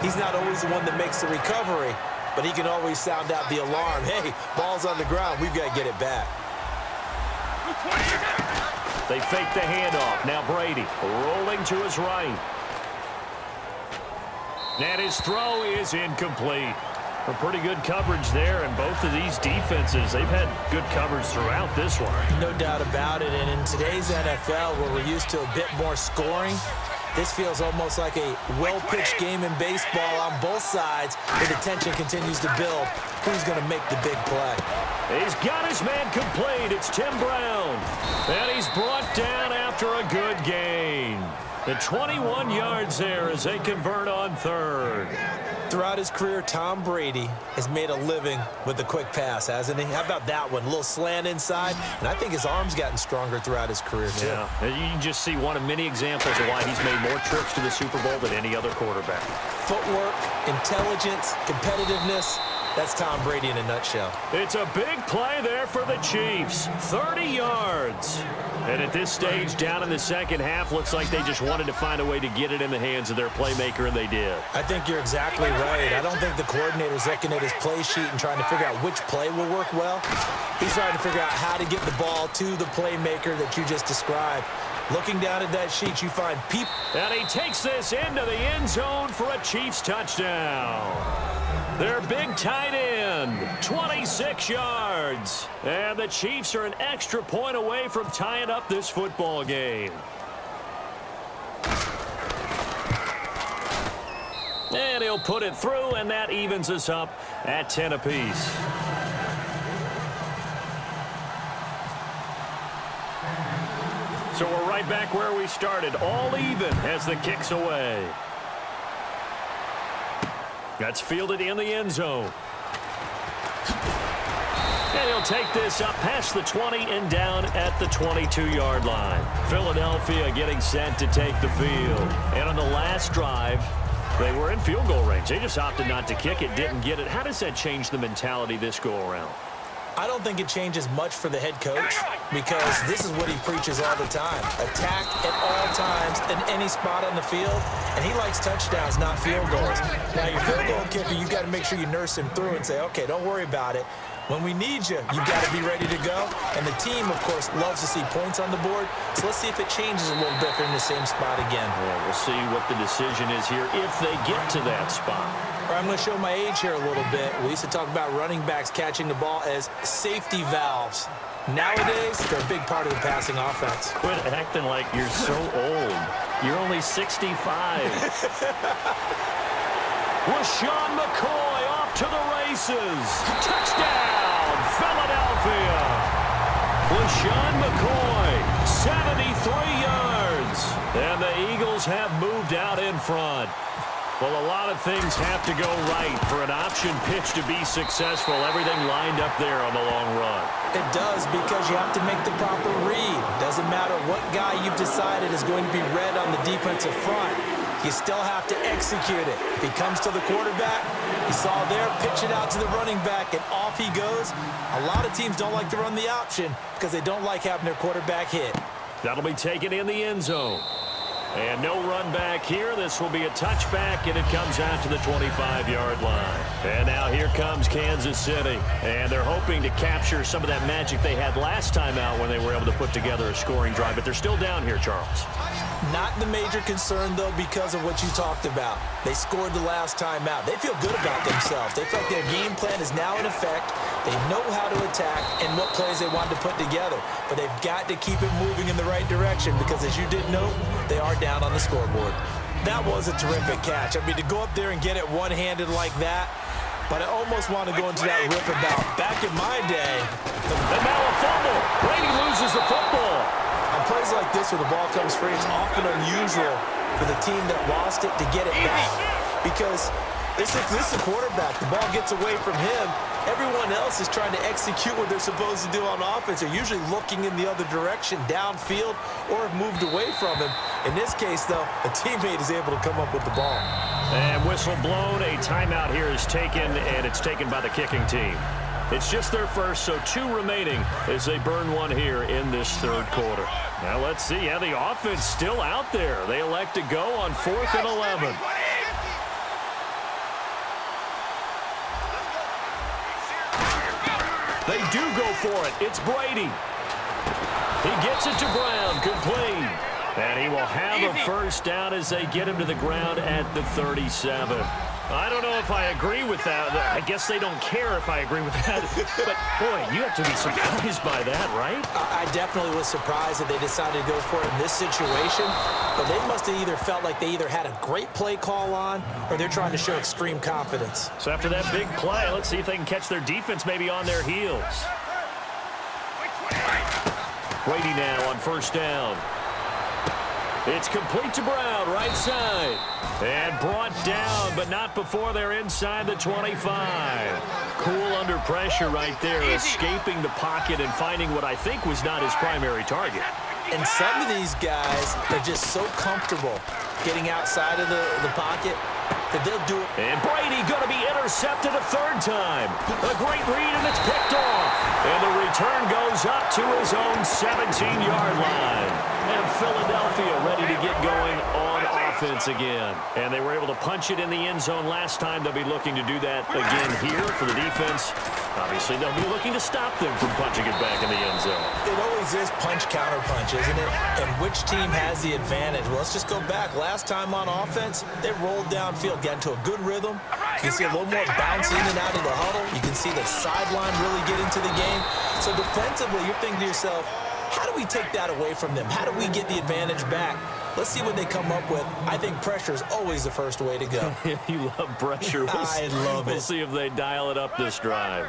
He's not always the one that makes the recovery, but he can always sound out the alarm. Hey, ball's on the ground. We've got to get it back. They fake the handoff. Now Brady rolling to his right. And his throw is incomplete. A pretty good coverage there, and both of these defenses, they've had good coverage throughout this one. No doubt about it, and in today's NFL, where we're used to a bit more scoring, this feels almost like a well-pitched game in baseball on both sides, where the tension continues to build. Who's going to make the big play? He's got his man complete. It's Tim Brown. And he's brought down after a good gain. The 21 yards there as they convert on third. Throughout his career, Tom Brady has made a living with the quick pass, hasn't he? How about that one? A little slant inside, and I think his arm's gotten stronger throughout his career, too. Yeah, you can just see one of many examples of why he's made more trips to the Super Bowl than any other quarterback. Footwork, intelligence, competitiveness. That's Tom Brady in a nutshell. It's a big play there for the Chiefs. 30 yards. And at this stage, down in the second half, looks like they just wanted to find a way to get it in the hands of their playmaker, and they did. I think you're exactly right. I don't think the coordinator's looking at his play sheet and trying to figure out which play will work well. He's trying to figure out how to get the ball to the playmaker that you just described. Looking down at that sheet, you find people. And he takes this into the end zone for a Chiefs touchdown. Their big tight end, 26 yards. And the Chiefs are an extra point away from tying up this football game. And he'll put it through, and that evens us up at 10 apiece. So we're right back where we started, all even as the kick's away. That's fielded in the end zone. And he'll take this up past the 20 and down at the 22-yard line. Philadelphia getting set to take the field. And on the last drive, they were in field goal range. They just opted not to kick it, didn't get it. How does that change the mentality this go-around? I don't think it changes much for the head coach because this is what he preaches all the time. Attack at all times in any spot on the field, and he likes touchdowns, not field goals. Now, your field goal kicker, you've got to make sure you nurse him through and say, okay, don't worry about it. When we need you, you've got to be ready to go. And the team, of course, loves to see points on the board. So let's see if it changes a little bit if they're in the same spot again. Yeah, we'll see what the decision is here if they get to that spot. All right, I'm going to show my age here a little bit. We used to talk about running backs catching the ball as safety valves. Nowadays, they're a big part of the passing offense. Quit acting like you're so old. You're only 65. LaShawn McCoy off to the races. Touchdown, Philadelphia. LaShawn McCoy, 73 yards. And the Eagles have moved out in front. Well, a lot of things have to go right for an option pitch to be successful. Everything lined up there on the long run. It does, because you have to make the proper read. Doesn't matter what guy you've decided is going to be read on the defensive front. You still have to execute it. If he comes to the quarterback, you saw there, pitch it out to the running back, and off he goes. A lot of teams don't like to run the option because they don't like having their quarterback hit. That'll be taken in the end zone. And no run back here. This will be a touchback, and it comes out to the 25-yard line. And now here comes Kansas City. And they're hoping to capture some of that magic they had last time out when they were able to put together a scoring drive. But they're still down here, Charles. Not the major concern, though, because of what you talked about. They scored the last time out. They feel good about themselves. They feel like their game plan is now in effect. They know how to attack and what plays they want to put together. But they've got to keep it moving in the right direction because, as you did note, they are down on the scoreboard. That was a terrific catch. I mean, to go up there and get it one-handed like that, but I almost want to go into that riff about back in my day. And now a fumble. Brady loses the football. On plays like this where the ball comes free, it's often unusual for the team that lost it to get it back. Because this is the quarterback. The ball gets away from him. Everyone else is trying to execute what they're supposed to do on offense. They're usually looking in the other direction, downfield, or have moved away from him. In this case, though, a teammate is able to come up with the ball. And whistle blown. A timeout here is taken, and it's taken by the kicking team. It's just their first, so 2 remaining as they burn one here in this third quarter. Now let's see. Yeah, the offense still out there. They elect to go on 4th and 11. They do go for it. It's Brady. He gets it to Brown, complete. And he will have a first down as they get him to the ground at the 37. I don't know if I agree with that. I guess they don't care if I agree with that. But, boy, you have to be surprised by that, right? I definitely was surprised that they decided to go for it in this situation. But they must have either felt like they either had a great play call on or they're trying to show extreme confidence. So after that big play, let's see if they can catch their defense maybe on their heels. Brady now on first down. It's complete to Brown, right side. And brought down, but not before they're inside the 25. Cool under pressure right there, escaping the pocket and finding what I think was not his primary target. And some of these guys are just so comfortable getting outside of the pocket that they'll do it. And Brady going to be intercepted a third time. A great read, and it's picked off. And the return goes up to his own 17-yard line. And Philadelphia ready to get going on offense again. And they were able to punch it in the end zone last time. They'll be looking to do that again here for the defense. Obviously, they'll be looking to stop them from punching it back in the end zone. It always is punch-counter-punch, isn't it? And which team has the advantage? Well, let's just go back. Last time on offense, they rolled downfield, got into a good rhythm. You can see a little more bounce in and out of the huddle. You can see the sideline really get into the game. So defensively, you're thinking to yourself, how do we take that away from them? How do we get the advantage back? Let's see what they come up with. I think pressure is always the first way to go. You love pressure. I love it. We'll see if they dial it up this drive.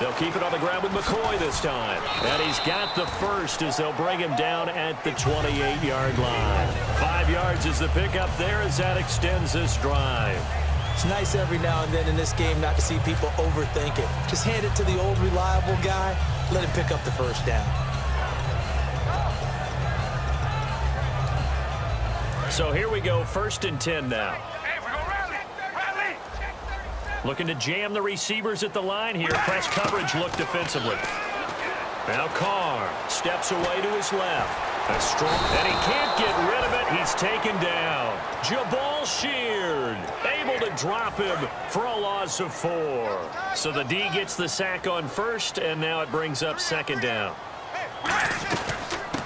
They'll keep it on the ground with McCoy this time. And he's got the first as they'll bring him down at the 28-yard line. 5 yards is the pickup there as that extends this drive. It's nice every now and then in this game not to see people overthink it. Just hand it to the old reliable guy. Let him pick up the first down. So here we go, 1st and 10 now. Looking to jam the receivers at the line here. Press coverage look defensively. Now Carr steps away to his left. A strong, and he can't get rid of it. He's taken down. Jabal Sheard able to drop him for a loss of 4. So the D gets the sack on first, and now it brings up 2nd down.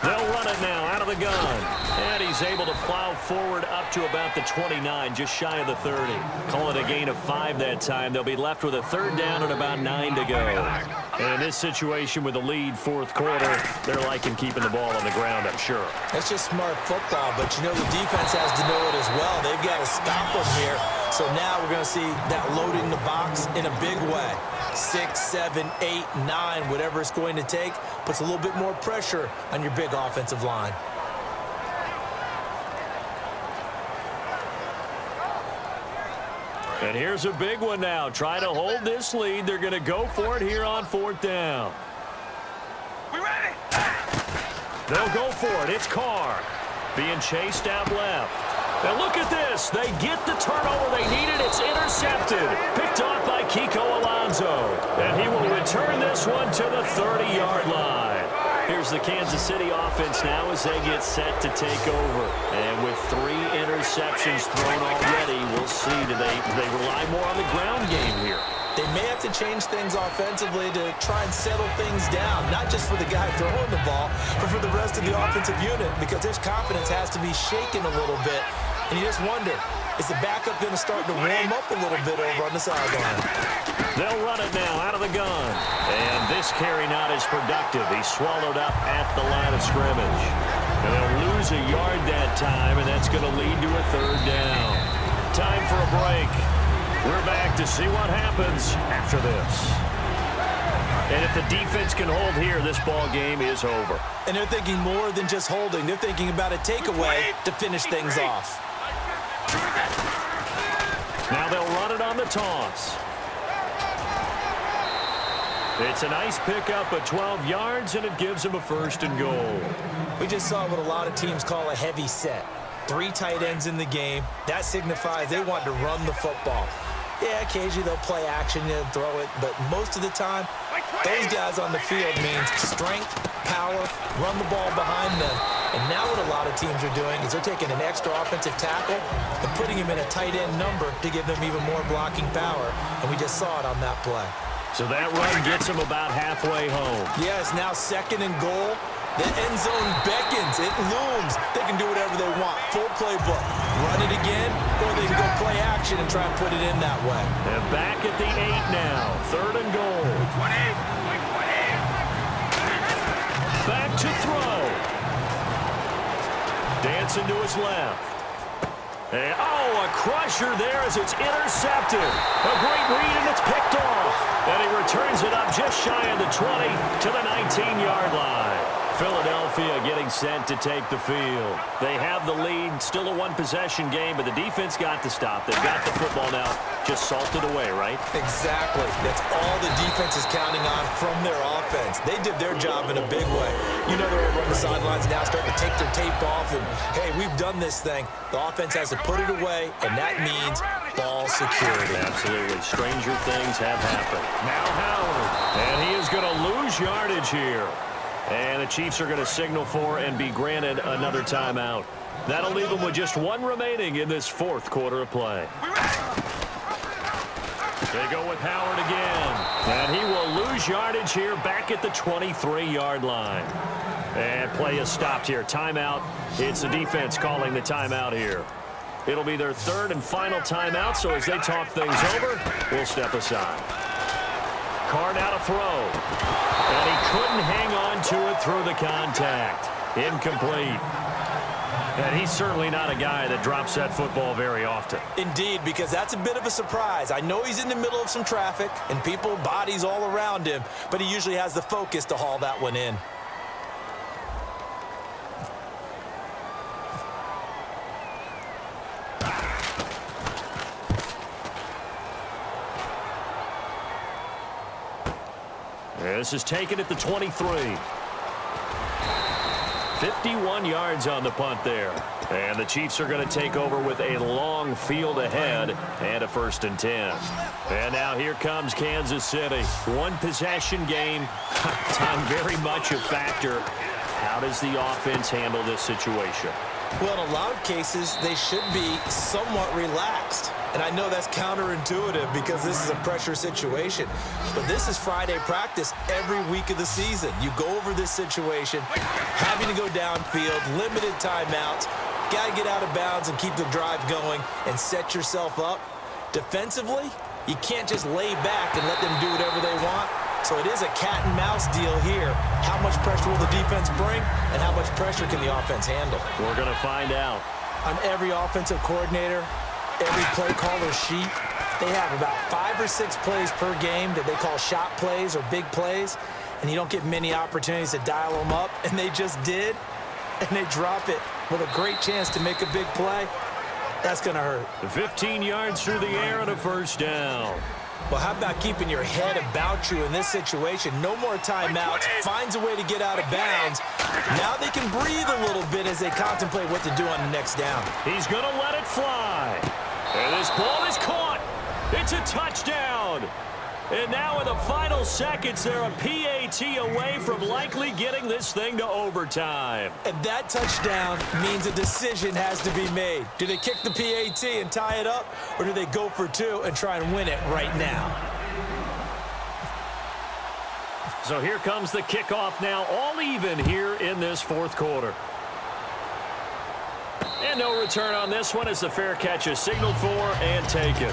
They'll run it now out of the gun. And he's able to plow forward up to about the 29, just shy of the 30. Call it a gain of 5 that time. They'll be left with a 3rd down and about 9 to go. And in this situation with the lead 4th quarter, they're liking keeping the ball on the ground, I'm sure. That's just smart football, but you know the defense has to know it as well. They've got to stop them here. So now we're going to see that loading the box in a big way. 6, 7, 8, 9, whatever it's going to take, puts a little bit more pressure on your big offensive line. And here's a big one now. Try to hold this lead. They're going to go for it here on 4th down. We ready? They'll go for it. It's Carr being chased out left. Now look at this. They get the turnover they needed. It's intercepted. Picked off by Kiko Alonso. And he will return this one to the 30-yard line. Here's the Kansas City offense now as they get set to take over. And with 3 interceptions thrown already, we'll see. Do they rely more on the ground game here? They may have to change things offensively to try and settle things down, not just for the guy throwing the ball, but for the rest of the offensive unit, because their confidence has to be shaken a little bit. And you just wonder, is the backup going to start to warm up a little bit over on the sideline? They'll run it now out of the gun. And this carry not as productive. He's swallowed up at the line of scrimmage. And they'll lose a yard that time, and that's going to lead to a 3rd down. Time for a break. We're back to see what happens after this. And if the defense can hold here, this ball game is over. And they're thinking more than just holding. They're thinking about a takeaway to finish things off. Now they'll run it on the toss. It's a nice pickup of 12 yards, and it gives them a 1st and goal. We just saw what a lot of teams call a heavy set. 3 tight ends in the game. That signifies they want to run the football. Yeah, occasionally they'll play action and throw it, but most of the time, those guys on the field means strength, power, run the ball behind them. And now what a lot of teams are doing is they're taking an extra offensive tackle and putting him in a tight end number to give them even more blocking power. And we just saw it on that play. So that run gets him about halfway home. Yes, now 2nd and goal. The end zone beckons. It looms. They can do whatever they want. Full playbook. Run it again, or they can go play action and try and put it in that way. And back at the 8 now. 3rd and goal. 20. Back to throw. Dancing to his left. And, a crusher there as it's intercepted. A great read, and it's picked off. And he returns it up just shy of the 20 to the 19-yard line. Philadelphia getting sent to take the field. They have the lead, still a one-possession game, but the defense got to stop. They've got the football now, just salted away, right? Exactly. That's all the defense is counting on from their offense. They did their job in a big way. You know they're over on the sidelines now starting to take their tape off, and, hey, we've done this thing. The offense has to put it away, and that means ball security. Absolutely. Stranger things have happened. Now Howard, and he is going to lose yardage here. And the Chiefs are going to signal for and be granted another timeout. That'll leave them with just one remaining in this 4th quarter of play. They go with Howard again. And he will lose yardage here back at the 23-yard line. And play is stopped here. Timeout. It's the defense calling the timeout here. It'll be their 3rd and final timeout, so as they talk things over, we'll step aside. Carr now to throw. And he couldn't hang on to it through the contact. Incomplete. And he's certainly not a guy that drops that football very often. Indeed, because that's a bit of a surprise. I know he's in the middle of some traffic and people, bodies all around him, but he usually has the focus to haul that one in. This is taken at the 23. 51 yards on the punt there. And the Chiefs are going to take over with a long field ahead and a 1st and 10. And now here comes Kansas City. One possession game. Time very much a factor. How does the offense handle this situation? Well, in a lot of cases, they should be somewhat relaxed. And I know that's counterintuitive because this is a pressure situation. But this is Friday practice every week of the season. You go over this situation, having to go downfield, limited timeouts, got to get out of bounds and keep the drive going and set yourself up. Defensively, you can't just lay back and let them do whatever they want. So it is a cat and mouse deal here. How much pressure will the defense bring, and how much pressure can the offense handle? We're going to find out. On every offensive coordinator, every play caller sheet, they have about 5 or 6 plays per game that they call shot plays or big plays, and you don't get many opportunities to dial them up, and they just did, and they drop it with a great chance to make a big play. That's going to hurt. 15 yards through the air and a 1st down. Well, how about keeping your head about you in this situation? No more timeouts. Finds a way to get out of bounds. Now they can breathe a little bit as they contemplate what to do on the next down. He's going to let it fly. And this ball is caught. It's a touchdown. And now in the final seconds, they're a PAT away from likely getting this thing to overtime. And that touchdown means a decision has to be made. Do they kick the PAT and tie it up, or do they go for 2 and try and win it right now? So here comes the kickoff now, all even here in this 4th quarter. And no return on this one as the fair catch is signaled for and taken.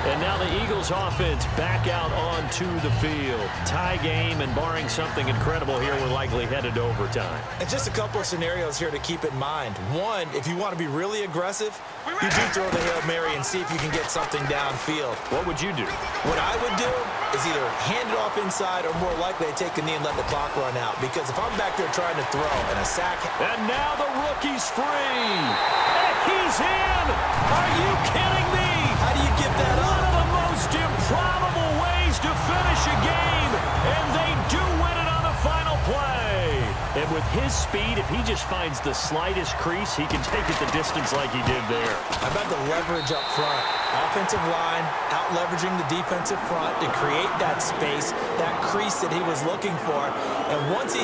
And now the Eagles offense back out onto the field. Tie game, and barring something incredible here, we're likely headed to overtime. And just a couple of scenarios here to keep in mind. One, if you want to be really aggressive, you do throw the Hail Mary and see if you can get something downfield. What would you do? What I would do is either hand it off inside or more likely take a knee and let the clock run out. Because if I'm back there trying to throw and a sack... And now the rookie's free. And he's in. Are you kidding me? How do you give that up? One of the most improbable ways to finish a game. And they do win it on the final play. And with his speed, if he just finds the slightest crease, he can take it the distance like he did there. How about the leverage up front? Offensive line out-leveraging the defensive front to create that space, that crease that he was looking for. And once he